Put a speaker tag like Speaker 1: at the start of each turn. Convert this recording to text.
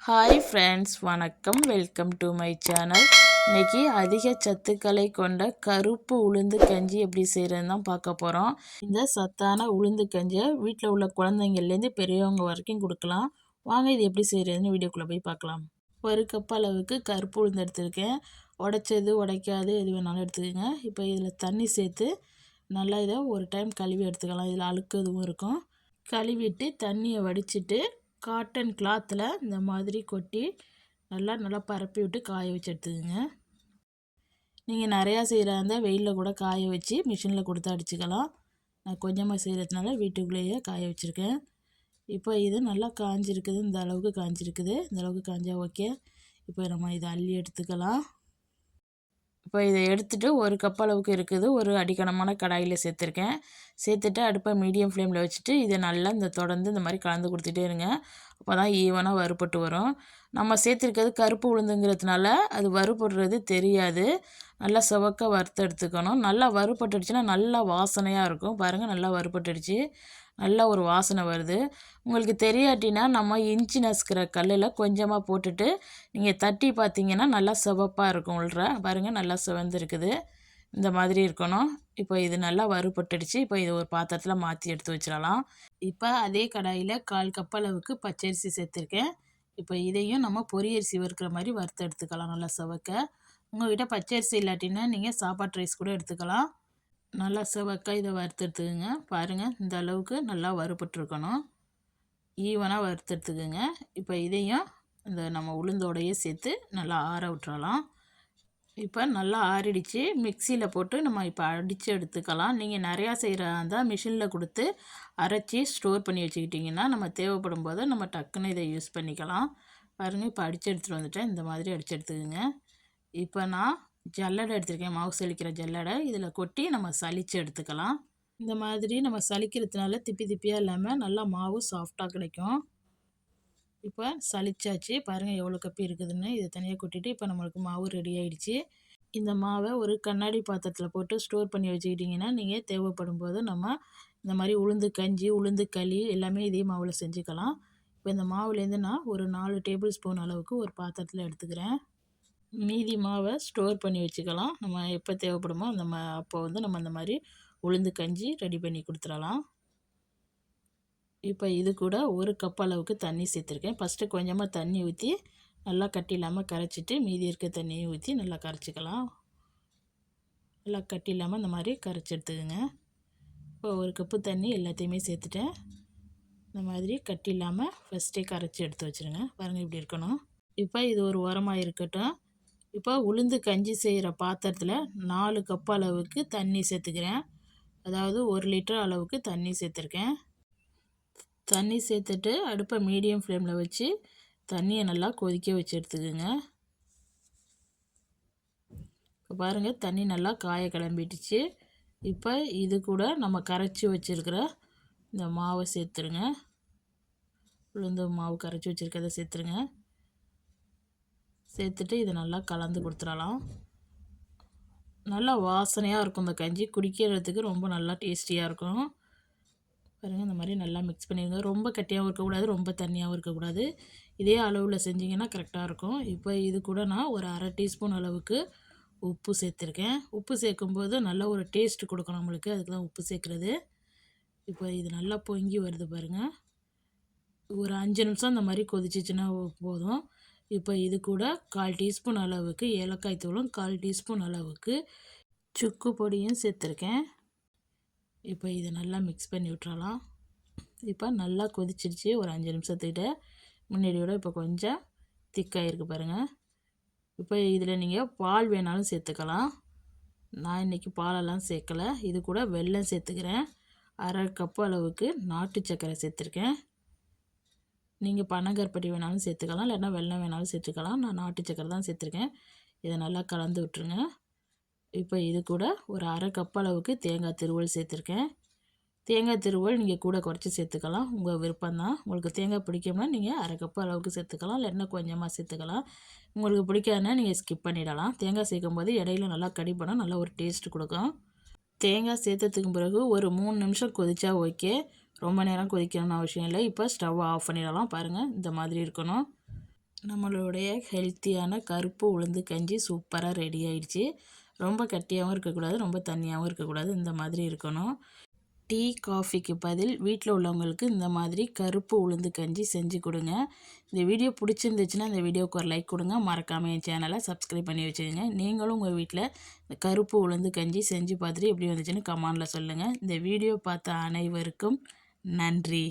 Speaker 1: Hi friends, வணக்கம். Welcome to my channel. இன்றைக்கி அதிக சத்துக்களை கொண்ட கருப்பு உளுந்து கஞ்சி எப்படி செய்கிறதுன்னு தான் பார்க்க போகிறோம். இந்த சத்தான உளுந்து கஞ்சியை வீட்டில் உள்ள குழந்தைங்கள்லேருந்து பெரியவங்க வரைக்கும் கொடுக்கலாம். வாங்க இது எப்படி செய்கிறதுன்னு வீடியோக்குள்ளே போய் பார்க்கலாம். ஒரு கப் அளவுக்கு கருப்பு உளுந்து எடுத்துருக்கேன். உடைச்சது உடைக்காது எது வேணாலும் எடுத்துக்கோங்க. இப்போ இதில் தண்ணி சேர்த்து நல்லா இதை ஒரு டைம் கழுவி எடுத்துக்கலாம். இதில் அழுக்கு எதுவும் இருக்கும். கழுவிட்டு தண்ணியை வடிச்சிட்டு காட்டன் கிளாத்தில் இந்த மாதிரி கொட்டி நல்லா பரப்பி விட்டு காய வச்சு எடுத்துக்கோங்க. நீங்கள் நிறையா செய்கிறா இருந்தால் வெயிலில் கூட காய வச்சு மிஷினில் கொடுத்து அடிச்சுக்கலாம். நான் கொஞ்சமாக செய்கிறதுனால வீட்டுக்குள்ளேயே காய வச்சுருக்கேன். இப்போ இது நல்லா காஞ்சிருக்குது. இந்த அளவுக்கு காஞ்சிருக்குது. இந்த அளவுக்கு காஞ்சா ஓகே. இப்போ நம்ம இதை அள்ளி எடுத்துக்கலாம். இப்போ இதை எடுத்துகிட்டு ஒரு கப் அளவுக்கு இருக்குது. ஒரு அடிக்கனமான கடாயில் சேர்த்துருக்கேன். சேர்த்துட்டு அடுப்பை மீடியம் ஃப்ளேமில் வச்சுட்டு இதை நல்லா தொடர்ந்து இந்த மாதிரி கலந்து கொடுத்துட்டே இருங்க. அப்போ தான் ஈவனாக வறுபட்டு வரும். நம்ம சேர்த்துருக்கிறது கருப்பு உளுந்துங்கிறதுனால அது வறுபடுறது தெரியாது. நல்லா செவக்க வறுத்து எடுத்துக்கணும். நல்லா வறுபட்டுடுச்சுன்னா நல்லா வாசனையாக இருக்கும். பாருங்கள், நல்லா வறுபட்டுடுச்சு. நல்லா ஒரு வாசனை வருது. உங்களுக்கு தெரியாட்டினா நம்ம இஞ்சி நசுக்கிற கல்லில் கொஞ்சமாக போட்டுட்டு நீங்கள் தட்டி பார்த்தீங்கன்னா நல்லா சிவப்பாக இருக்கும். உள்ற பாருங்கள், நல்லா சிவந்துருக்குது. இந்த மாதிரி இருக்கணும். இப்போ இது நல்லா வறுபட்டுடுச்சு. இப்போ இது ஒரு பாத்திரத்தில் மாற்றி எடுத்து வச்சிடலாம். இப்போ அதே கடாயில் 1/4 கப் அளவுக்கு பச்சரிசி சேர்த்துருக்கேன். இப்போ இதையும் நம்ம பொரியரிசி வறுக்கிற மாதிரி வறுத்து எடுத்துக்கலாம் நல்லா சிவக்க. உங்கள்கிட்ட பச்சரிசி இல்லாட்டினா நீங்கள் சாப்பாட்டு ரைஸ் கூட எடுத்துக்கலாம். நல்லா சிவக்க இதை வறுத்து எடுத்துக்கோங்க. பாருங்கள், இந்த அளவுக்கு நல்லா வறுபட்டுருக்கணும். ஈவனாக வறுத்து எடுத்துக்கோங்க. இப்போ இதையும் இந்த நம்ம உளுந்தோடையே சேர்த்து நல்லா ஆற விட்டுறலாம். இப்போ நல்லா ஆறிடுச்சு. மிக்சியில் போட்டு நம்ம இப்போ அடித்து எடுத்துக்கலாம். நீங்கள் நிறையா செய்கிறதா இருந்தால் மிஷினில் கொடுத்து அரைச்சி ஸ்டோர் பண்ணி வச்சுக்கிட்டிங்கன்னா நம்ம தேவைப்படும் போது நம்ம டக்குன்னு இதை யூஸ் பண்ணிக்கலாம். பாருங்கள், இப்போ அடித்து எடுத்துகிட்டு வந்துட்டேன். இந்த மாதிரி அடித்து எடுத்துக்கோங்க. இப்போ நான் ஜல்லடை எடுத்துருக்கேன். மாவு சலிக்கிற ஜல்லடை. இதில் கொட்டி நம்ம சலித்து எடுத்துக்கலாம். இந்த மாதிரி நம்ம சலிக்கிறதுனால திப்பி திப்பியாக இல்லாமல் நல்லா மாவு சாஃப்டாக கிடைக்கும். இப்போ சலிச்சாச்சு. பாருங்கள் எவ்வளோ கப்பி இருக்குதுன்னு. இதை தனியாக கொட்டிட்டு இப்போ நம்மளுக்கு மாவு ரெடி ஆகிடுச்சு. இந்த மாவை ஒரு கண்ணாடி பாத்திரத்தில் போட்டு ஸ்டோர் பண்ணி வச்சுக்கிட்டிங்கன்னா நீங்கள் தேவைப்படும் போது நம்ம இந்த மாதிரி உளுந்து கஞ்சி, உளுந்து களி எல்லாமே இதே மாவில் செஞ்சுக்கலாம். இப்போ இந்த மாவுலேருந்து நான் ஒரு 4 டேபிள் ஸ்பூன் அளவுக்கு ஒரு பாத்திரத்தில் எடுத்துக்கிறேன். மீதி மாவை ஸ்டோர் பண்ணி வச்சுக்கலாம். நம்ம எப்போ தேவைப்படுமோ அந்த அப்போ நம்ம இந்த மாதிரி உளுந்து கஞ்சி ரெடி பண்ணி கொடுத்துடலாம். இப்போ இது கூட ஒரு கப் அளவுக்கு தண்ணி சேர்த்துருக்கேன். ஃபஸ்ட்டு கொஞ்சமாக தண்ணி ஊற்றி நல்லா கட்டி இல்லாமல் கரைச்சிட்டு மீதி இருக்க தண்ணியை ஊற்றி நல்லா கரைச்சிக்கலாம். நல்லா கட்டி இல்லாமல் இந்த மாதிரி கரைச்சி எடுத்துக்கோங்க. இப்போ ஒரு கப்பு தண்ணி எல்லாத்தையுமே சேர்த்துட்டேன். இந்த மாதிரி கட்டி இல்லாமல் ஃபஸ்ட்டே கரைச்சி எடுத்து வச்சுருங்க. பாருங்கள், இப்படி இருக்கணும். இப்போ இது ஒரு உரமாக இருக்கட்டும். இப்போ உளுந்து கஞ்சி செய்கிற பாத்திரத்தில் 4 கப் அளவுக்கு தண்ணி சேர்த்துக்கிறேன். அதாவது 1 லிட்டர் அளவுக்கு தண்ணி சேர்த்துருக்கேன். தண்ணி சேர்த்துட்டு அடுப்பை மீடியம் ஃப்ளேமில் வச்சு தண்ணியை நல்லா கொதிக்க வச்சு எடுத்துக்கோங்க. இப்போ பாருங்கள், தண்ணி நல்லா காய கிளம்பிட்டுச்சு. இப்போ இது கூட நம்ம கரைச்சி வச்சுருக்கிற இந்த மாவை சேர்த்துருங்க. உளுந்து மாவு கரைச்சி வச்சுருக்கிறத சேர்த்துருங்க. சேர்த்துட்டு இதை நல்லா கலந்து கொடுத்துடலாம். நல்லா வாசனையாக இருக்கும். இந்த கஞ்சி குடிக்கிறதுக்கு ரொம்ப நல்லா டேஸ்டியாக இருக்கும். பாருங்கள், இந்த மாதிரி நல்லா மிக்ஸ் பண்ணிடுங்க. ரொம்ப கட்டியாகவும் இருக்கக்கூடாது, ரொம்ப தண்ணியாகவும் இருக்கக்கூடாது. இதே அளவில் செஞ்சிங்கன்னா கரெக்டாக இருக்கும். இப்போ இது கூட நான் ஒரு 1/2 டீஸ்பூன் அளவுக்கு உப்பு சேர்த்துருக்கேன். உப்பு சேர்க்கும்போது நல்லா ஒரு டேஸ்ட் கொடுக்கும் நம்மளுக்கு. அதுக்கு தான் உப்பு சேர்க்குறது. இப்போ இது நல்லா பொங்கி வருது பாருங்கள். ஒரு 5 நிமிஷம் இந்த மாதிரி கொதிச்சிச்சுன்னா போதும். இப்போ இது கூட 1/4 டீஸ்பூன் அளவுக்கு ஏலக்காய் தூளும் 1/4 டீஸ்பூன் அளவுக்கு சுக்கு பொடியும் சேர்த்துருக்கேன். இப்போ இதை நல்லா மிக்ஸ் பண்ணி விட்டுறலாம். இப்போ நல்லா கொதிச்சிருச்சு. ஒரு 5 நிமிஷத்துக்கிட்ட முன்னாடியோட இப்போ கொஞ்சம் திக்காகிருக்கு பாருங்கள். இப்போ இதில் நீங்கள் பால் வேணாலும் சேர்த்துக்கலாம். நான் இன்றைக்கி பாலெல்லாம் சேர்க்கலை. இது கூட வெல்லம் சேர்த்துக்கிறேன். 1/2 கப்பு அளவுக்கு நாட்டு சர்க்கரை சேர்த்துருக்கேன். நீங்கள் பனங்கற்பட்டி வேணாலும் சேர்த்துக்கலாம், இல்லைன்னா வெல்லம் வேணாலும் சேர்த்துக்கலாம். நான் நாட்டு சர்க்கரை தான் சேர்த்துருக்கேன். இதை நல்லா கலந்து விட்டுருங்க. இப்போ இது கூட ஒரு 1/2 கப் அளவுக்கு தேங்காய் துருவல் சேர்த்துருக்கேன். தேங்காய் துருவல் நீங்கள் கூட குறைச்சி சேர்த்துக்கலாம், உங்கள் விருப்பம்தான். உங்களுக்கு தேங்காய் பிடிக்கும்னா நீங்கள் 1/2 கப் அளவுக்கு சேர்த்துக்கலாம், இல்லைன்னா கொஞ்சமாக சேர்த்துக்கலாம். உங்களுக்கு பிடிக்காதுன்னா நீங்கள் ஸ்கிப் பண்ணிடலாம். தேங்காய் சேர்க்கும் போது இடையில நல்லா கடிப்படம் நல்லா ஒரு டேஸ்ட் கொடுக்கும். தேங்காய் சேர்த்ததுக்கு பிறகு ஒரு 3 நிமிஷம் கொதிச்சா ஓகே. ரொம்ப நேரம் கொதிக்கணும்னு அவசியம் இல்லை. இப்போ ஸ்டவ் ஆஃப் பண்ணிடலாம். பாருங்கள், இந்த மாதிரி இருக்கணும். நம்மளுடைய ஹெல்த்தியான கருப்பு உளுந்து கஞ்சி சூப்பராக ரெடி ஆயிடுச்சு. ரொம்ப கட்டியாகவும் இருக்கக்கூடாது, ரொம்ப தண்ணியாகவும் இருக்கக்கூடாது. இந்த மாதிரி இருக்கணும். டீ காஃபிக்கு பதில் வீட்டில் உள்ளவங்களுக்கு இந்த மாதிரி கருப்பு உளுந்து கஞ்சி செஞ்சு கொடுங்க. இந்த வீடியோ பிடிச்சிருந்துச்சுன்னா இந்த வீடியோவுக்கு ஒரு லைக் கொடுங்க. மறக்காமல் என் சேனலை சப்ஸ்கிரைப் பண்ணி வச்சுக்கோங்க. நீங்களும் உங்கள் வீட்டில் இந்த கருப்பு உளுந்து கஞ்சி செஞ்சு பார்த்துட்டு எப்படி வந்துச்சுன்னு கமெண்டில் சொல்லுங்கள். இந்த வீடியோ பார்த்த அனைவருக்கும் நன்றி.